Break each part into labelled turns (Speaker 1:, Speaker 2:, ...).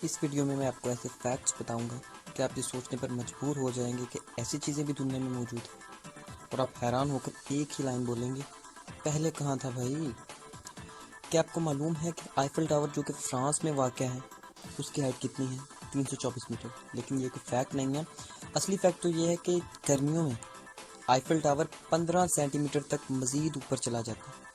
Speaker 1: इस वीडियो में मैं आपको ऐसे फैक्ट्स बताऊंगा कि आप ये सोचने पर मजबूर हो जाएंगे कि ऐसी चीज़ें भी दुनिया में मौजूद हैं और आप हैरान होकर एक ही लाइन बोलेंगे, पहले कहाँ था भाई। क्या आपको मालूम है कि आईफल टावर जो कि फ्रांस में वाक़ है उसकी हाइट कितनी है? 324 मीटर। लेकिन ये कोई फैक्ट नहीं है। असली फैक्ट तो ये है कि गर्मियों में आईफल टावर 15 सेंटीमीटर तक मज़ीद ऊपर चला जाता है।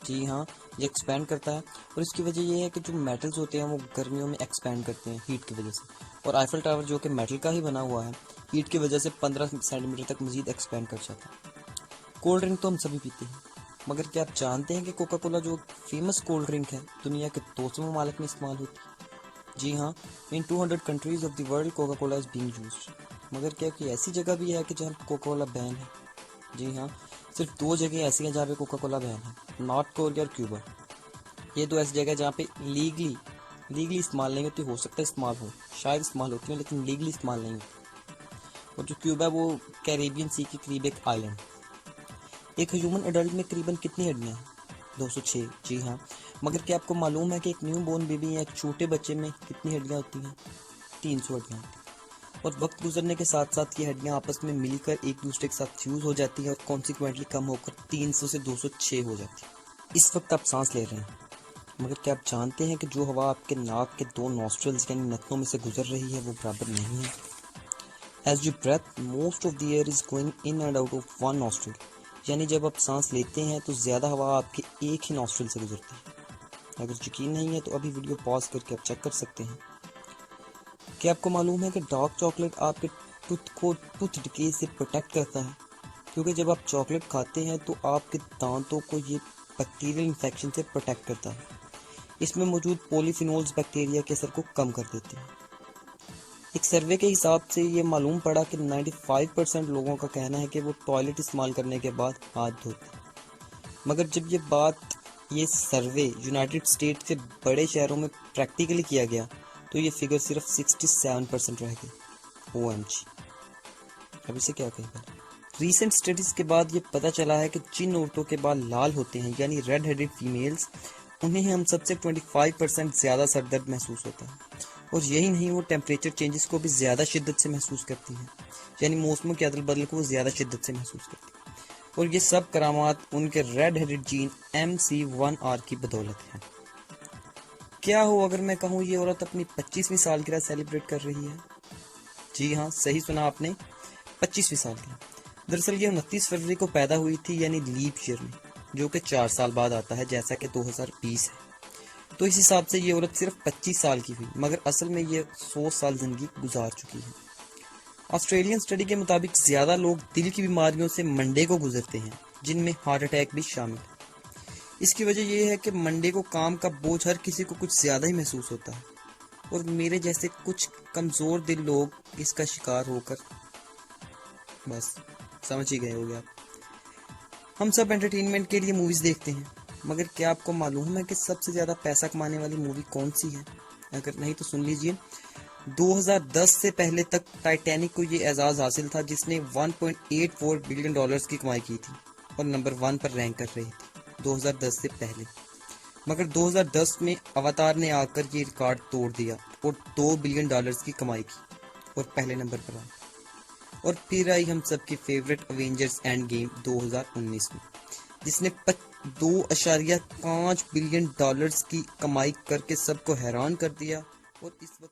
Speaker 1: जी हाँ, ये एक्सपैंड करता है और इसकी वजह ये है कि जो मेटल्स होते हैं वो गर्मियों में एक्सपैंड करते हैं हीट की वजह से। और आईफल टावर जो कि मेटल का ही बना हुआ है, हीट की वजह से 15 सेंटीमीटर तक मज़ीद एक्सपैंड कर जाता है। कोल्ड ड्रिंक तो हम सभी पीते हैं, मगर क्या आप जानते हैं कि कोका कोला जो फेमस कोल्ड ड्रिंक है दुनिया के 200 ममालिक में इस्तेमाल होती है? जी हाँ, इन 200 countries of the world Coca Cola is being used. मगर क्या कोई ऐसी जगह भी है कि जहाँ कोका कोला बैन है? जी हाँ, सिर्फ 2 जगह ऐसी हैं जहाँ पे कोका कोला बैन है, नॉर्थ कोरिया और क्यूबा। ये 2 ऐसी जगह है जहाँ पे लीगली इस्तेमाल नहीं होती। हो सकता है इस्तेमाल हो, शायद इस्तेमाल होती हो, लेकिन लीगली इस्तेमाल नहीं होती। और जो क्यूबा है वो कैरेबियन सी के करीब एक आइलैंड। एक ह्यूमन अडल्ट में करीबन कितनी हड्डियाँ हैं? 206। जी हाँ, मगर क्या आपको मालूम है कि एक न्यू बोर्न बेबी या एक छोटे बच्चे में कितनी हड्डियाँ होती हैं? 300 हड्डियाँ होती हैं। और वक्त गुजरने के साथ साथ ये हड्डियाँ आपस में मिलकर एक दूसरे के साथ फ्यूज हो जाती हैं और कॉन्सिक्वेंटली कम होकर 300 से 206 हो जाती है। इस वक्त आप सांस ले रहे हैं, मगर क्या आप जानते हैं कि जो हवा आपके नाक के 2 नॉस्ट्रल्स यानी नथनों में से गुजर रही है वो बराबर नहीं है। As you breathe most of the air is going in and out of one nostril, यानी जब आप सांस लेते हैं तो ज़्यादा हवा आपके एक ही नॉस्ट्रल से गुजरती है। अगर यकीन नहीं है तो अभी वीडियो पॉज करके आप चेक कर सकते हैं। क्या आपको मालूम है कि डार्क चॉकलेट आपके टूथ को टूथ डिके से प्रोटेक्ट करता है? क्योंकि जब आप चॉकलेट खाते हैं तो आपके दांतों को ये बैक्टीरियल इन्फेक्शन से प्रोटेक्ट करता है। इसमें मौजूद पॉलीफिनोल्स बैक्टीरिया के असर को कम कर देते हैं। एक सर्वे के हिसाब से ये मालूम पड़ा कि 95% लोगों का कहना है कि वो टॉयलेट इस्तेमाल करने के बाद हाथ धोते हैं। मगर जब ये सर्वे यूनाइटेड स्टेट के बड़े शहरों में प्रैक्टिकली किया गया तो ये फिगर सिर्फ 67% रह गई। OMG, अब इसे क्या कहें। रीसेंट स्टडीज के बाद ये पता चला है कि जिन औरतों के बाल लाल होते हैं यानी रेड हेडेड फीमेल्स, उन्हें हम सबसे 25% ज़्यादा सरदर्द महसूस होता है। और यही नहीं, वो टेम्परेचर चेंजेस को भी ज़्यादा शिद्दत से महसूस करती हैं, यानी मौसमों के अदल बदल को वो ज़्यादा शिद्दत से महसूस करती हैं। और ये सब करामात उनके रेड हेडेड जीन MC1R की बदौलत है। क्या हो अगर मैं कहूँ ये औरत अपनी 25वीं सालगिरह सेलिब्रेट कर रही है? जी हाँ, सही सुना आपने, 25वीं सालगिरह। दरअसल ये 29 फरवरी को पैदा हुई थी, यानी लीप ईयर में, जो कि 4 साल बाद आता है, जैसा कि 2020 है। तो इस हिसाब से ये औरत सिर्फ 25 साल की हुई, मगर असल में ये 100 साल जिंदगी गुजार चुकी है। ऑस्ट्रेलियन स्टडी के मुताबिक ज़्यादा लोग दिल की बीमारियों से मंडे को गुजरते हैं, जिनमें हार्ट अटैक भी शामिल है। इसकी वजह यह है कि मंडे को काम का बोझ हर किसी को कुछ ज़्यादा ही महसूस होता है, और मेरे जैसे कुछ कमज़ोर दिल लोग इसका शिकार होकर बस समझ ही गए होंगे आप। हम सब एंटरटेनमेंट के लिए मूवीज़ देखते हैं, मगर क्या आपको मालूम है कि सबसे ज़्यादा पैसा कमाने वाली मूवी कौन सी है? अगर नहीं तो सुन लीजिए। 2010 से पहले तक टाइटैनिक को ये एजाज़ हासिल था, जिसने 1.84 बिलियन डॉलर्स की कमाई की थी और नंबर 1 पर रैंक कर रही थी 2010 से पहले। मगर 2010 में अवतार ने आकर ये रिकॉर्ड तोड़ दिया और 2 बिलियन डॉलर्स की कमाई की और पहले नंबर पर आया। और फिर आई हम सबकी फेवरेट अवेंजर्स एंड गेम 2019 में, जिसने 2.5 बिलियन डॉलर्स की कमाई करके सबको हैरान कर दिया। और इस वक्त